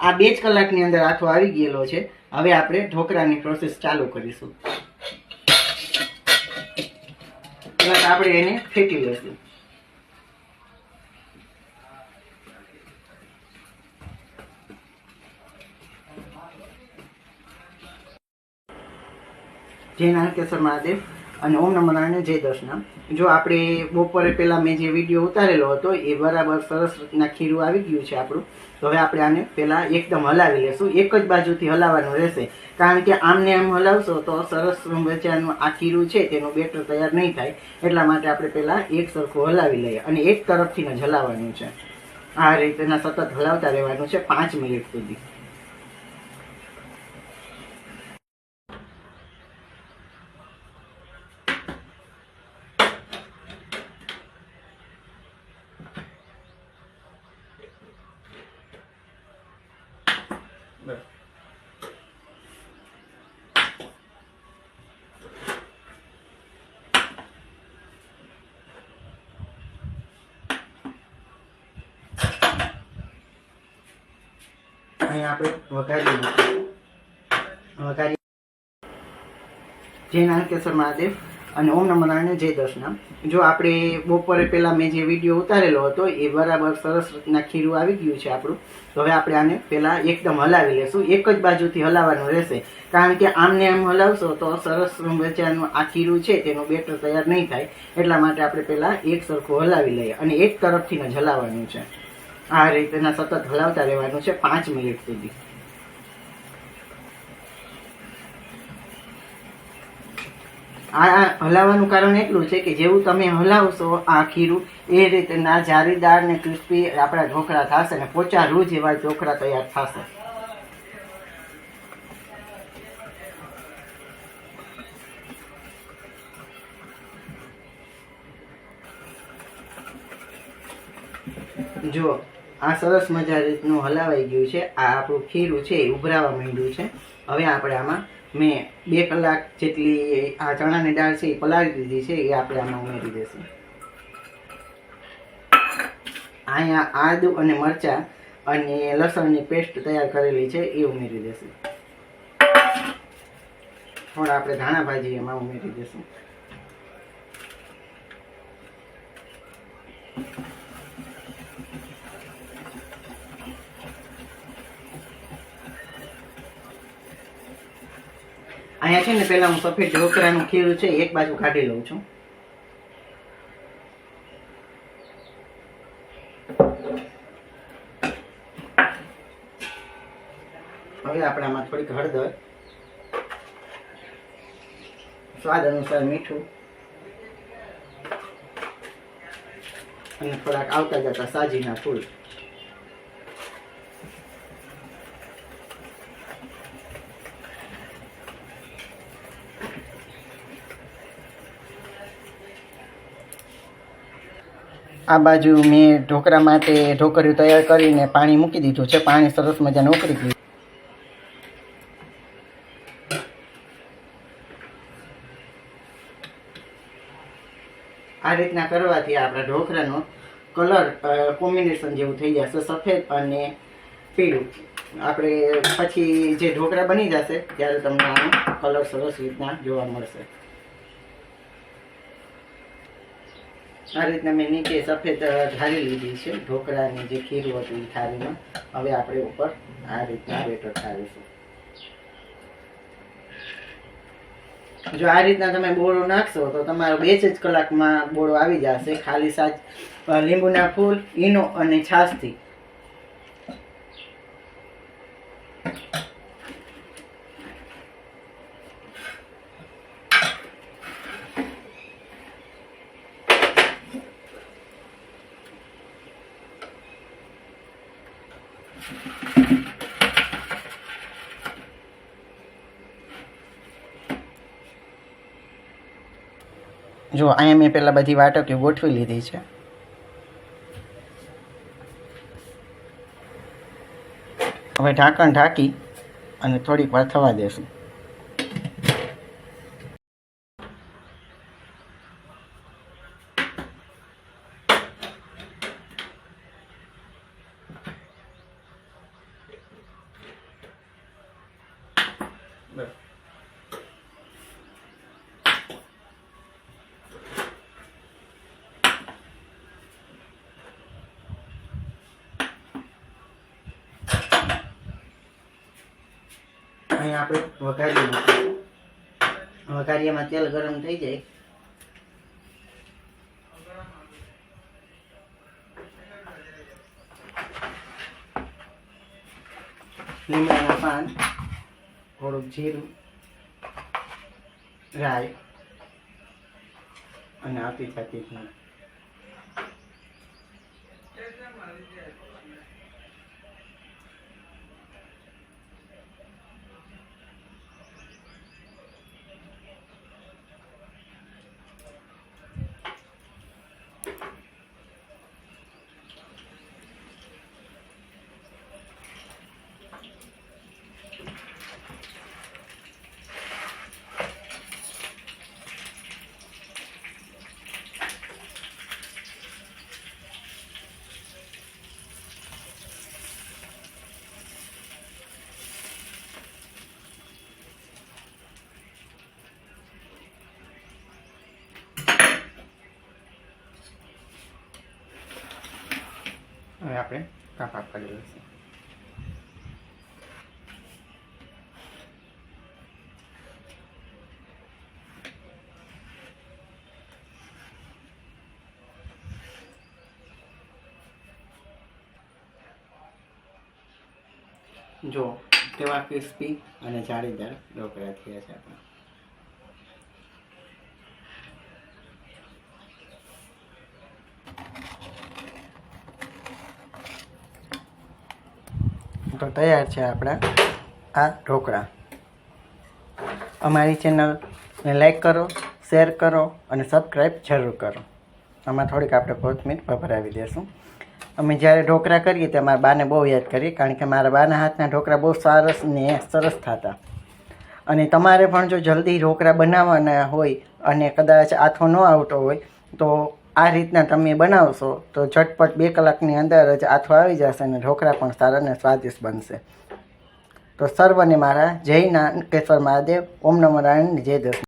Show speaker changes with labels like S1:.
S1: આ 2 જ કલાકની અંદર આથો આવી ગયેલો છે। હવે આપણે ઢોકળાની પ્રોસેસ ચાલુ કરીશું। એટલે આપણે એને ફેટી લઈશું। जय नारकेश्वर महादेव અને ઓમ નમો નારાયણ જય દર્શનામ। જો આપણે બપોરે પહેલાં મેં જે વિડીયો ઉતારેલો હતો એ બરાબર સરસ રીતના ખીરું આવી ગયું છે આપણું। તો હવે આપણે આને પહેલાં એકદમ હલાવી લેશું। એક જ બાજુથી હલાવવાનું રહેશે, કારણ કે આમને આમ હલાવશો તો સરસ મજાનું આ ખીરું છે તેનું બેટર તૈયાર નહીં થાય। એટલા માટે આપણે પહેલાં એક સરખું હલાવી લઈએ અને એક તરફથી જ હલાવવાનું છે। આ રીતના સતત હલાવતા રહેવાનું છે 5 મિનિટ સુધી। અહીં આપણે વઘારી જય નારકેશ્વર મહાદેવ અને ઓમ નમો નારાયણ જય દર્શનામ। જો આપણે બપોરે પહેલાં મેં જે વિડીયો ઉતારેલો હતો એ બરાબર સરસ રીતના ખીરું આવી ગયું છે આપણું। તો હવે આપણે આને પહેલાં એકદમ હલાવી લેશું। એક જ બાજુથી હલાવવાનું રહેશે, કારણ કે આમને આમ હલાવશો તો સરસ મજાનું આ ખીરું છે તેનું બેટર તૈયાર નહીં થાય। એટલા માટે આપણે પહેલાં એક સરખું હલાવી લઈએ અને એક તરફથી જ હલાવવાનું છે। આ રીતના સતત હલાવતા રહેવાનું છે 5 મિનિટ સુધી। આ હલાવવાનું કારણ એટલું છે કે જેવું તમે હલાવશો આ ખીરું એ રીતના જારીદાર ને ક્રિસ્પી આપણા ઢોકળા થશે ને પોચા રૂ જેવા ઢોકળા તૈયાર થશે। જો આ સરસ મજા રીતનું હલાવાઈ ગયું છે। આ આપણું ખીરું છે એ ઉભરાવા માંડ્યું છે। હવે આપણે આમાં મેં 2 કલાક જેટલી આ ચણાની દાળ છે એ પલાળી દીધી છે, એ આપણે આમાં ઉમેરી દઈશું। અહીંયા આદુ અને મરચાં અને લસણની પેસ્ટ તૈયાર કરેલી છે એ ઉમેરી દઈશું। થોડા આપણે ધાણા ભાજી એમાં ઉમેરી દઈશું। અહીંયા છે ને પહેલા હું સફેદ ઢોકળાનું ખીરું છે એક બાજુ કાઢી લઉં છું। હવે આપણે આમાં થોડીક હળદર, સ્વાદ અનુસાર મીઠું અને થોડાક આવતા જતા સાજીના ફૂલ। આ બાજુ મેં ઢોકળા માટે ઢોકળિયું તૈયાર કરીને પાણી મૂકી દીધું છે। પાણી સરસ મજાનું ઉકળી ગયું। આ રીતના કરવાથી આપણા ઢોકળાનો કલર કોમ્બિનેશન જેવું થઈ જશે, સફેદ અને પીળું। આપણે પછી જે ઢોકળા બની જશે ત્યારે તમને આનો કલર સરસ રીતના જોવા મળશે। આ રીતના મેં નીચે સફેદ ઢાળી લીધી છે ઢોકળાની જે ખીરું હતું એ થાળીમાં। હવે આપણે ઉપર આ રીતના બેટર ઢાળીશું। જો આ રીતના તમે બોળો નાખશો તો તમારો 2 જ કલાકમાં બોળો આવી જશે, ખાલી સાજ લીંબુના ફૂલ, ઈનો અને છાશથી। જો અહીંયા મેં પહેલાં બધી વાટકીઓ ગોઠવી લીધી છે। હવે ઢાંકણ ઢાંકી અને થોડીક વાર થવા દેશું। બસ. અહીંયા આપણે વઘારી મૂકીશું. વઘારીયામાં તેલ ગરમ થઈ જાય લીમડાના પાન, થોડુંક જીરું, રાઈ અને આપી જાતી હિંગ. હવે આપણે કાપા કરી લઈશું. જો કેવા ક્રિસ્પી અને જાળીદાર ઢોકળા થયા છે આપણા. તો તૈયાર છે આપણા આ ઢોકળા. અમારી ચેનલને લાઈક કરો, શેર કરો અને સબસ્ક્રાઈબ જરૂર કરો. આમાં થોડીક આપણે કોથમીર ભભરાવી દઈશું. અમે જ્યારે ઢોકળા કરીએ તો મારા બાને બહુ યાદ કરીએ, કારણ કે મારા બાના હાથના ઢોકળા બહુ સરસ થતા. અને તમારે પણ જો જલ્દી ઢોકળા બનાવવાના હોય અને કદાચ આથો ન આવતો હોય તો આ રીતના તમે બનાવશો તો ઝટપટ 2 કલાકની અંદર જ આથો આવી જશે અને ઢોકળા પણ સારા અને સ્વાદિષ્ટ બનશે. તો સર્વને મારા જય નાગેશ્વર મહાદેવ. ઓમ નમો નારાયણ. જય દર્શન.